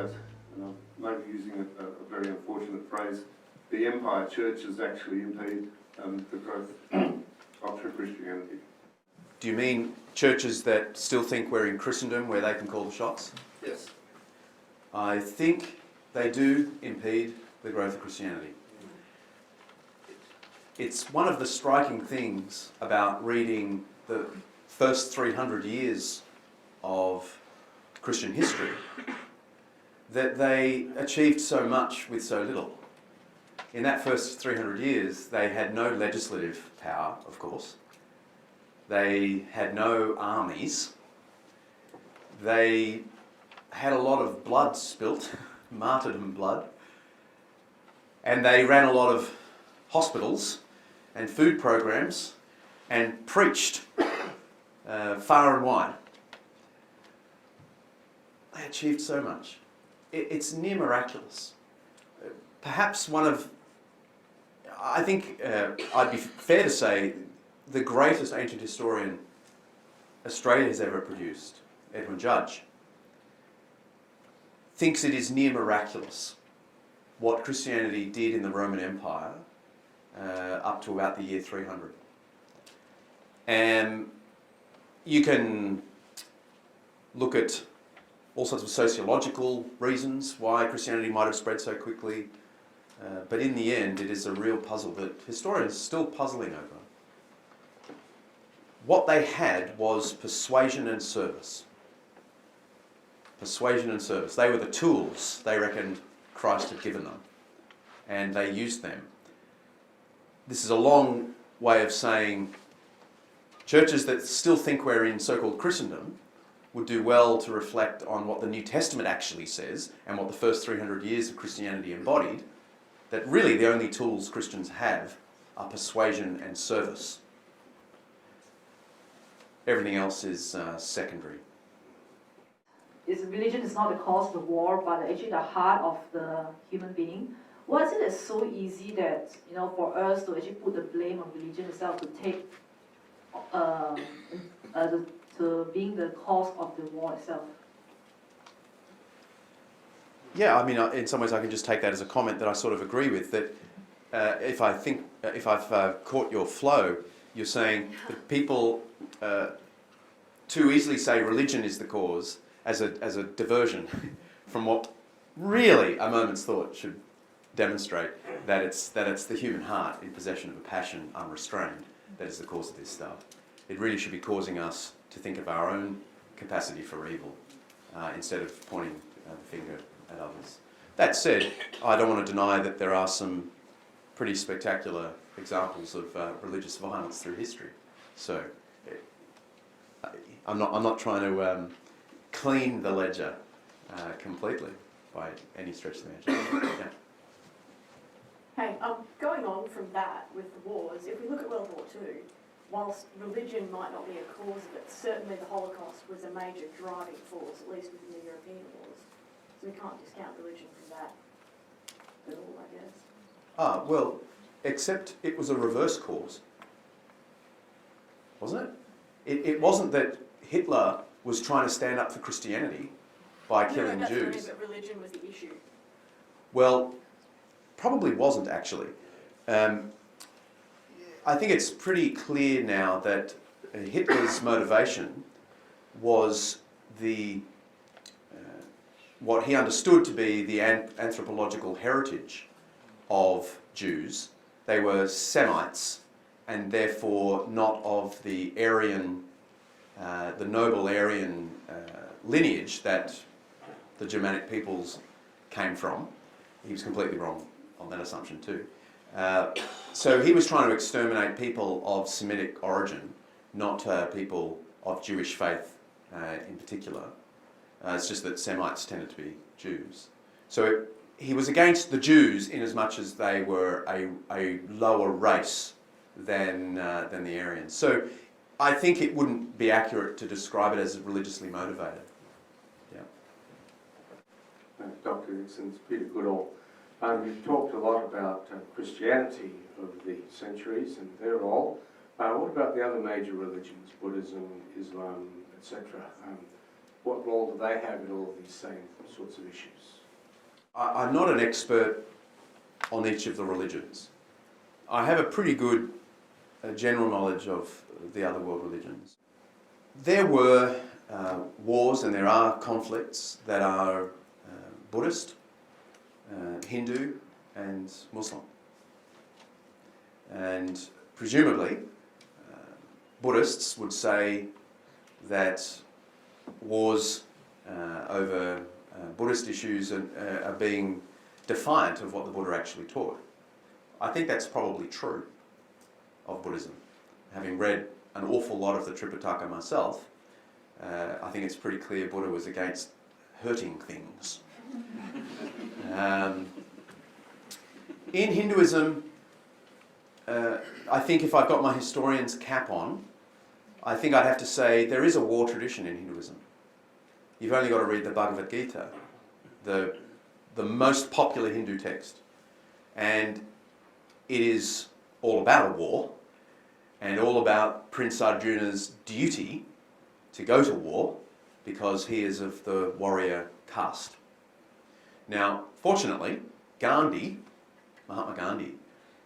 that, and I might be using a very unfortunate phrase, the empire churches actually impede the growth of true Christianity. Do you mean churches that still think we're in Christendom where they can call the shots? Yes. I think they do impede the growth of Christianity. It's one of the striking things about reading the first 300 years of Christian history, that they achieved so much with so little. In that first 300 years, they had no legislative power, of course. They had no armies. They had a lot of blood spilt, martyrdom blood. And they ran a lot of hospitals and food programs and preached far and wide. They achieved so much. It's near miraculous. Perhaps one of, I think I'd be fair to say, the greatest ancient historian Australia has ever produced, Edwin Judge, thinks it is near miraculous what Christianity did in the Roman Empire up to about the year 300. And you can look at all sorts of sociological reasons why Christianity might have spread so quickly, but in the end it is a real puzzle that historians are still puzzling over. What they had was persuasion and service. Persuasion and service. They were the tools they reckoned Christ had given them, and they used them. This is a long way of saying churches that still think we're in so-called Christendom would do well to reflect on what the New Testament actually says and what the first 300 years of Christianity embodied, that really the only tools Christians have are persuasion and service. Everything else is secondary. Religion is not the cause of the war, but actually the heart of the human being. Why is it so easy that, for us to actually put the blame on religion itself to take to being the cause of the war itself? Yeah, I mean, in some ways I can just take that as a comment that I sort of agree with, that if I've caught your flow, you're saying that people too easily say religion is the cause as a diversion from what really a moment's thought should demonstrate, that it's the human heart in possession of a passion unrestrained that is the cause of this stuff. It really should be causing us to think of our own capacity for evil instead of pointing the finger at others. That said, I don't want to deny that there are some pretty spectacular examples of religious violence through history. So I'm not trying to clean the ledger completely by any stretch of the imagination. Yeah. Hey, going on from that with the wars, if we look at World War II, whilst religion might not be a cause of it, certainly the Holocaust was a major driving force, at least within the European wars. So we can't discount religion from that at all, I guess. Well, except it was a reverse cause, wasn't it? It wasn't that Hitler was trying to stand up for Christianity by killing Jews. That's but religion was the issue. Well, probably wasn't actually. I think it's pretty clear now that Hitler's motivation was what he understood to be the anthropological heritage of Jews. They were Semites, and therefore not of the Aryan, the noble Aryan lineage that the Germanic peoples came from. He was completely wrong on that assumption too. So he was trying to exterminate people of Semitic origin, not people of Jewish faith in particular. It's just that Semites tended to be Jews. So he was against the Jews in as much as they were a lower race than the Aryans. So I think it wouldn't be accurate to describe it as religiously motivated. Yeah. Thanks, Dr. Dixon. It's Peter Goodall. You've talked a lot about Christianity over the centuries and their role. What about the other major religions, Buddhism, Islam, etc.? what role do they have in all of these same sorts of issues? I'm not an expert on each of the religions. I have a pretty good general knowledge of the other world religions. There were wars and there are conflicts that are Buddhist, Hindu and Muslim. And presumably Buddhists would say that wars over Buddhist issues are being defiant of what the Buddha actually taught. I think that's probably true of Buddhism. Having read an awful lot of the Tripitaka myself, I think it's pretty clear Buddha was against hurting things. In Hinduism, I think if I've got my historian's cap on, I think I'd have to say there is a war tradition in Hinduism. You've only got to read the Bhagavad Gita, the most popular Hindu text. And it is all about a war and all about Prince Arjuna's duty to go to war because he is of the warrior caste. Now, fortunately, Mahatma Gandhi,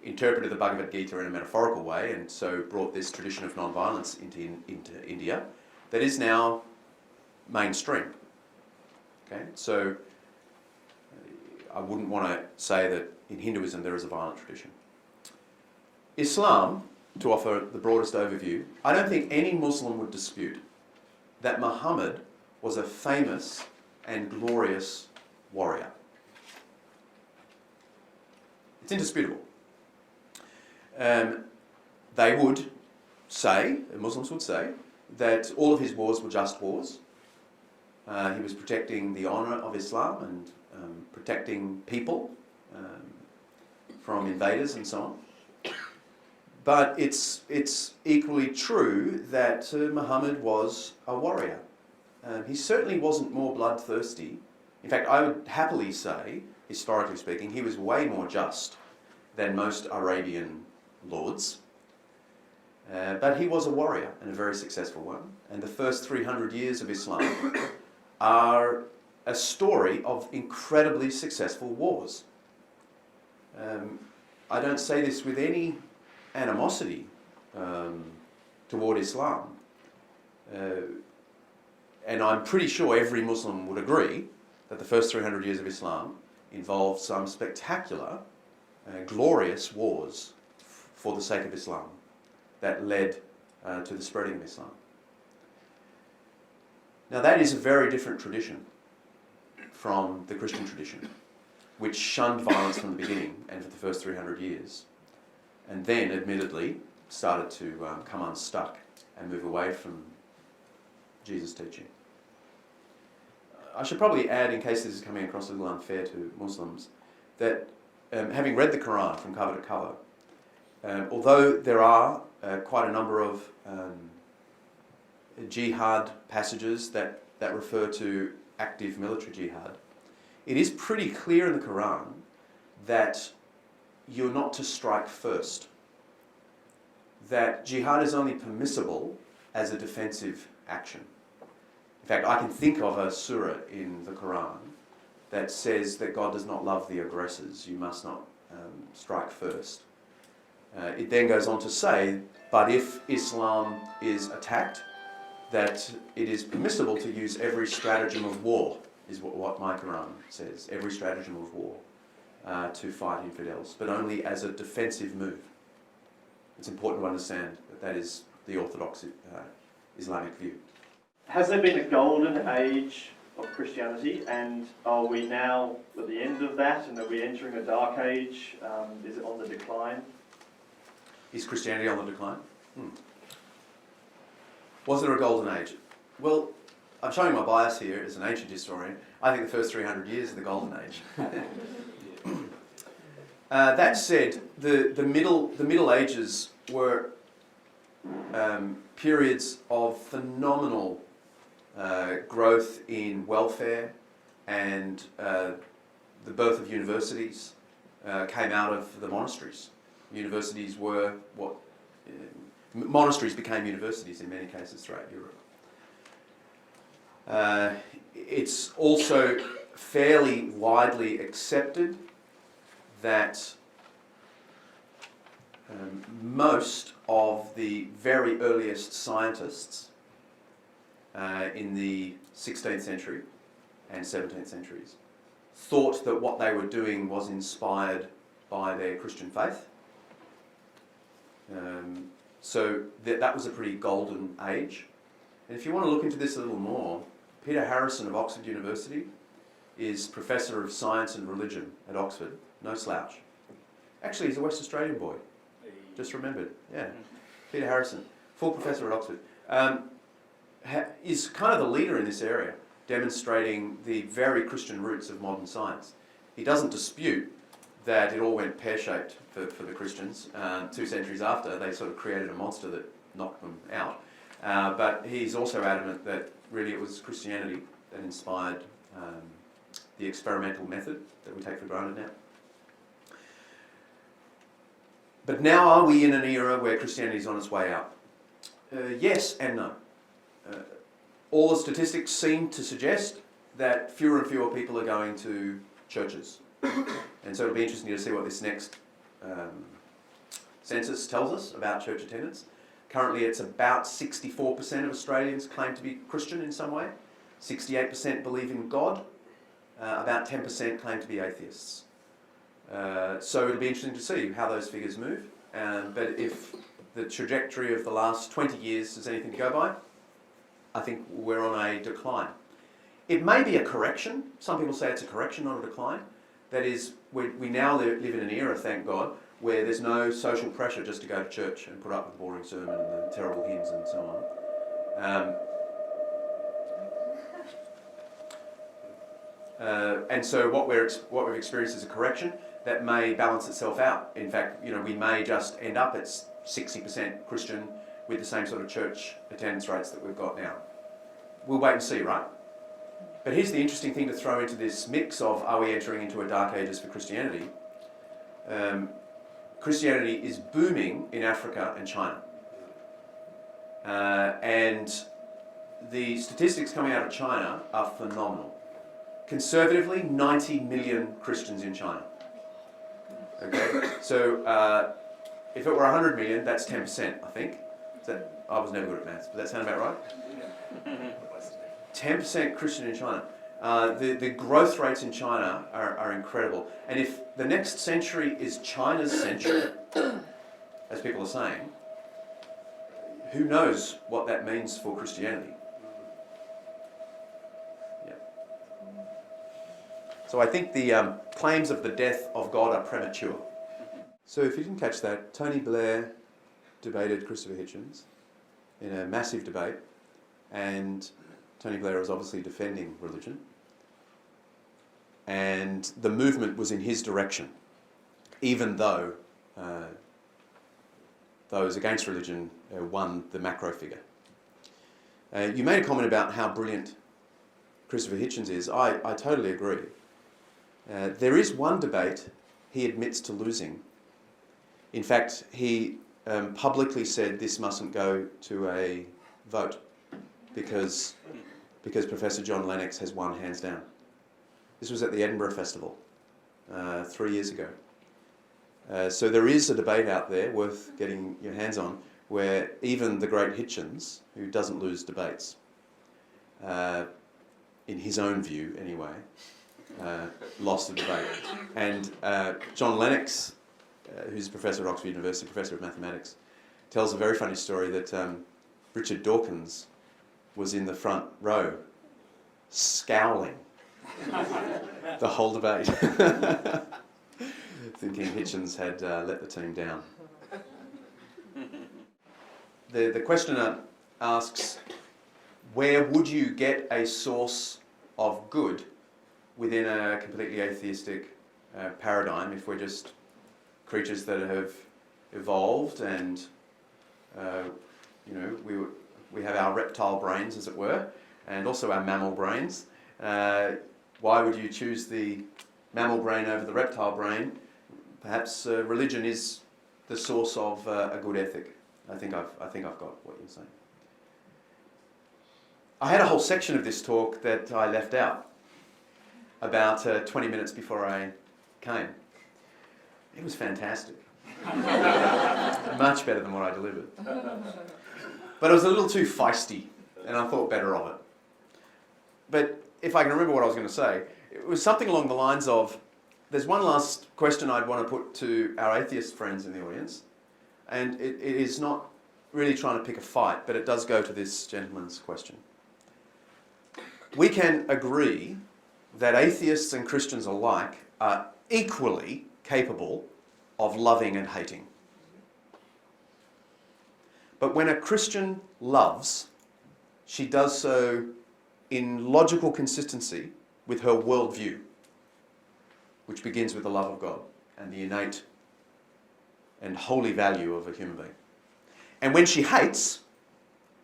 interpreted the Bhagavad Gita in a metaphorical way and so brought this tradition of non-violence into India that is now mainstream. Okay, so I wouldn't want to say that in Hinduism there is a violent tradition. Islam, to offer the broadest overview, I don't think any Muslim would dispute that Muhammad was a famous and glorious warrior. It's indisputable. They would say, Muslims would say, that all of his wars were just wars. He was protecting the honour of Islam and protecting people from invaders and so on. But it's equally true that Muhammad was a warrior. He certainly wasn't more bloodthirsty. In fact, I would happily say, historically speaking, he was way more just than most Arabian lords. But he was a warrior and a very successful one. And the first 300 years of Islam are a story of incredibly successful wars. I don't say this with any animosity toward Islam. And I'm pretty sure every Muslim would agree that the first 300 years of Islam involved some spectacular, glorious wars for the sake of Islam that led to the spreading of Islam. Now that is a very different tradition from the Christian tradition, which shunned violence from the beginning and for the first 300 years, and then admittedly started to come unstuck and move away from Jesus' teaching. I should probably add, in case this is coming across a little unfair to Muslims, that having read the Quran from cover to cover, although there are quite a number of jihad passages that refer to active military jihad, it is pretty clear in the Quran that you're not to strike first. That jihad is only permissible as a defensive action. In fact, I can think of a surah in the Quran that says that God does not love the aggressors, you must not strike first. It then goes on to say, but if Islam is attacked, that it is permissible to use every stratagem of war, is what my Quran says, every stratagem of war to fight infidels, but only as a defensive move. It's important to understand that that is the orthodox Islamic view. Has there been a golden age of Christianity, and are we now at the end of that, and are we entering a dark age? Is it on the decline? Is Christianity on the decline? Was there a golden age? Well, I'm showing my bias here as an ancient historian. I think the first 300 years are the golden age. That said, the Middle Ages were periods of phenomenal growth in welfare, and the birth of universities came out of the monasteries. Universities were what monasteries became universities in many cases throughout Europe. It's also fairly widely accepted that most of the very earliest scientists in the 16th century and 17th centuries thought that what they were doing was inspired by their Christian faith. So that was a pretty golden age. And if you want to look into this a little more, Peter Harrison of Oxford University is Professor of Science and Religion at Oxford. No slouch. Actually, he's a West Australian boy. Just remembered. Yeah. Peter Harrison, full professor at Oxford, is kind of the leader in this area, demonstrating the very Christian roots of modern science. He doesn't dispute that it all went pear-shaped for the Christians. 2 centuries after, they sort of created a monster that knocked them out. But he's also adamant that really it was Christianity that inspired the experimental method that we take for granted now. But now are we in an era where Christianity is on its way out? Yes and no. All the statistics seem to suggest that fewer and fewer people are going to churches. And so it'll be interesting to see what this next census tells us about church attendance. Currently it's about 64% of Australians claim to be Christian in some way. 68% believe in God. About 10% claim to be atheists. So it'll be interesting to see how those figures move. But if the trajectory of the last 20 years is anything to go by, I think we're on a decline. It may be a correction. Some people say it's a correction, not a decline. That is, we now live in an era, thank God, where there's no social pressure just to go to church and put up with the boring sermon and the terrible hymns and so on. And so what we've experienced is a correction that may balance itself out. In fact, we may just end up at 60% Christian with the same sort of church attendance rates that we've got now. We'll wait and see, right? But here's the interesting thing to throw into this mix of, are we entering into a dark ages for Christianity? Christianity is booming in Africa and China. And the statistics coming out of China are phenomenal. Conservatively, 90 million Christians in China. Okay, so if it were 100 million, that's 10%, I think. I was never good at maths, but that sound about right? 10% Christian in China. The growth rates in China are incredible. And if the next century is China's century, as people are saying, who knows what that means for Christianity? Yeah. So I think the claims of the death of God are premature. So if you didn't catch that, Tony Blair debated Christopher Hitchens in a massive debate, and Tony Blair was obviously defending religion, and the movement was in his direction, even though those against religion won the macro figure. You made a comment about how brilliant Christopher Hitchens is. I totally agree. There is one debate he admits to losing. In fact, he publicly said this mustn't go to a vote because Professor John Lennox has won hands down. This was at the Edinburgh Festival 3 years ago. So there is a debate out there worth getting your hands on where even the great Hitchens, who doesn't lose debates, in his own view anyway, lost the debate. And John Lennox, who's a professor at Oxford University, professor of mathematics, tells a very funny story that Richard Dawkins was in the front row, scowling the whole debate, thinking Hitchens had let the team down. The questioner asks, where would you get a source of good within a completely atheistic paradigm if we're just creatures that have evolved and we have our reptile brains, as it were, and also our mammal brains. Why would you choose the mammal brain over the reptile brain? Perhaps religion is the source of a good ethic. I think I've got what you're saying. I had a whole section of this talk that I left out about 20 minutes before I came. It was fantastic. Much better than what I delivered. But it was a little too feisty, and I thought better of it. But if I can remember what I was going to say, it was something along the lines of, there's one last question I'd want to put to our atheist friends in the audience, and it is not really trying to pick a fight, but it does go to this gentleman's question. We can agree that atheists and Christians alike are equally capable of loving and hating. But when a Christian loves, she does so in logical consistency with her worldview, which begins with the love of God and the innate and holy value of a human being. And when she hates,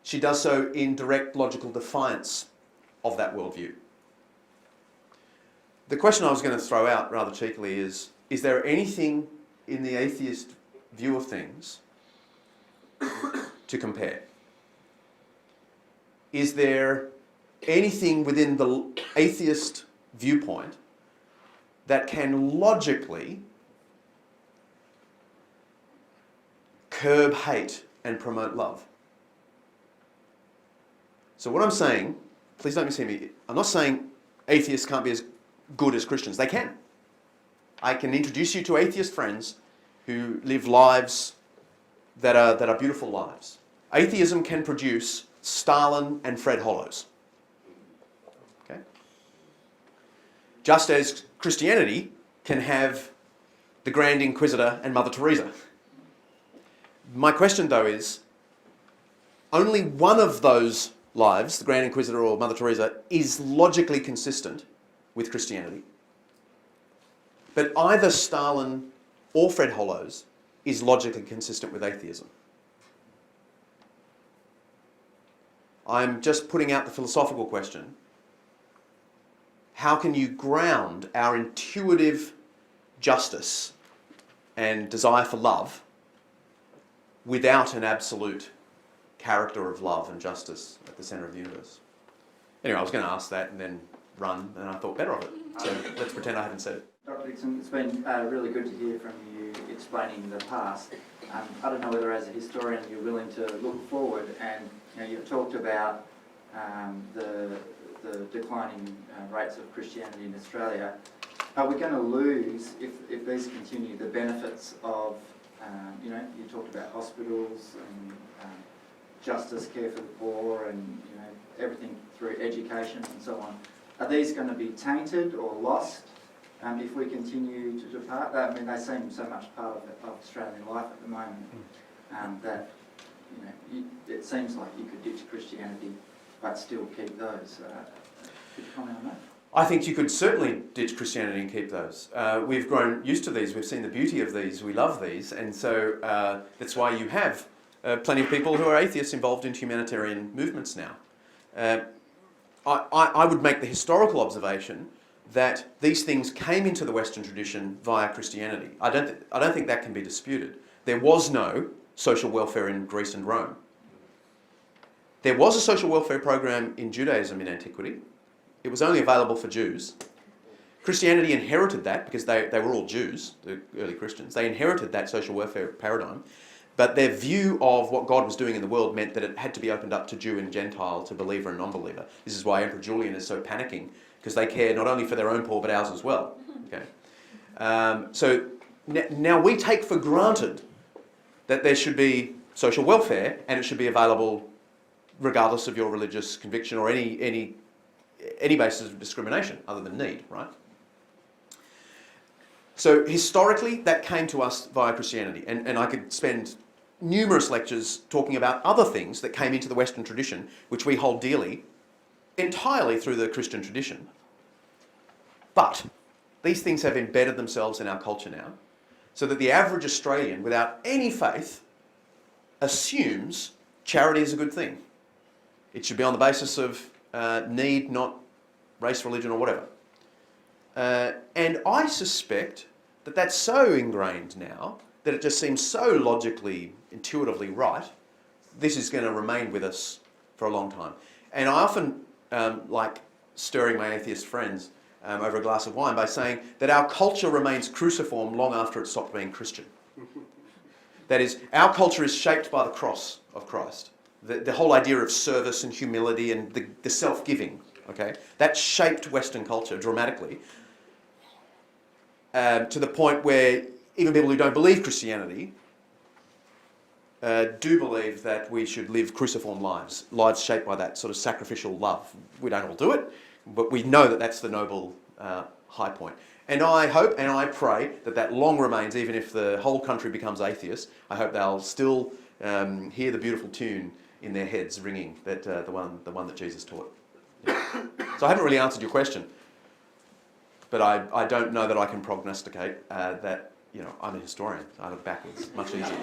she does so in direct logical defiance of that worldview. The question I was going to throw out rather cheekily is there anything in the atheist view of things to compare? Is there anything within the atheist viewpoint that can logically curb hate and promote love? So what I'm saying, please don't mishear me, I'm not saying atheists can't be as good as Christians. They can. I can introduce you to atheist friends who live lives that are beautiful lives. Atheism can produce Stalin and Fred Hollows. Okay? Just as Christianity can have the Grand Inquisitor and Mother Teresa. My question, though, is only one of those lives, the Grand Inquisitor or Mother Teresa, is logically consistent with Christianity. But either Stalin or Fred Hollows is logically consistent with atheism. I'm just putting out the philosophical question. How can you ground our intuitive justice and desire for love without an absolute character of love and justice at the centre of the universe? Anyway, I was going to ask that and then run, and I thought better of it. So let's pretend I haven't said it. Dr. Dixon, it's been really good to hear from you explaining the past. I don't know whether as a historian you're willing to look forward, and you've talked about the declining rates of Christianity in Australia. Are we going to lose, if these continue, the benefits of, you talked about hospitals and justice, care for the poor, and everything through education and so on? Are these going to be tainted or lost if we continue to depart? I mean, they seem so much part of Australian life at the moment that it seems like you could ditch Christianity but still keep those. Could you comment on that? I think you could certainly ditch Christianity and keep those. We've grown used to these, we've seen the beauty of these, we love these, and so that's why you have plenty of people who are atheists involved in humanitarian movements now. I would make the historical observation that these things came into the Western tradition via Christianity. I don't think that can be disputed. There was no social welfare in Greece and Rome. There was a social welfare program in Judaism in antiquity. It was only available for Jews. Christianity inherited that because they were all Jews, the early Christians. They inherited that social welfare paradigm. But their view of what God was doing in the world meant that it had to be opened up to Jew and Gentile, to believer and non-believer. This is why Emperor Julian is so panicking, because they care not only for their own poor but ours as well. Okay. So now we take for granted that there should be social welfare and it should be available regardless of your religious conviction or any basis of discrimination other than need, right? So historically, that came to us via Christianity, and I could spend numerous lectures talking about other things that came into the Western tradition, which we hold dearly, entirely through the Christian tradition. But these things have embedded themselves in our culture now, so that the average Australian, without any faith, assumes charity is a good thing. It should be on the basis of need, not race, religion, or whatever. And I suspect that that's so ingrained now that it just seems so logically, intuitively right. This is going to remain with us for a long time. And I often like stirring my atheist friends over a glass of wine by saying that our culture remains cruciform long after it stopped being Christian. That is, our culture is shaped by the cross of Christ. The whole idea of service and humility and the self-giving, okay? That shaped Western culture dramatically to the point where even people who don't believe Christianity do believe that we should live cruciform lives shaped by that sort of sacrificial love. We don't all do it, but we know that that's the noble high point. And I hope and I pray that that long remains, even if the whole country becomes atheist. I hope they'll still hear the beautiful tune in their heads ringing, that the one that Jesus taught. Yeah. So I haven't really answered your question, but I don't know that I can prognosticate that. I'm a historian. I look backwards, much easier.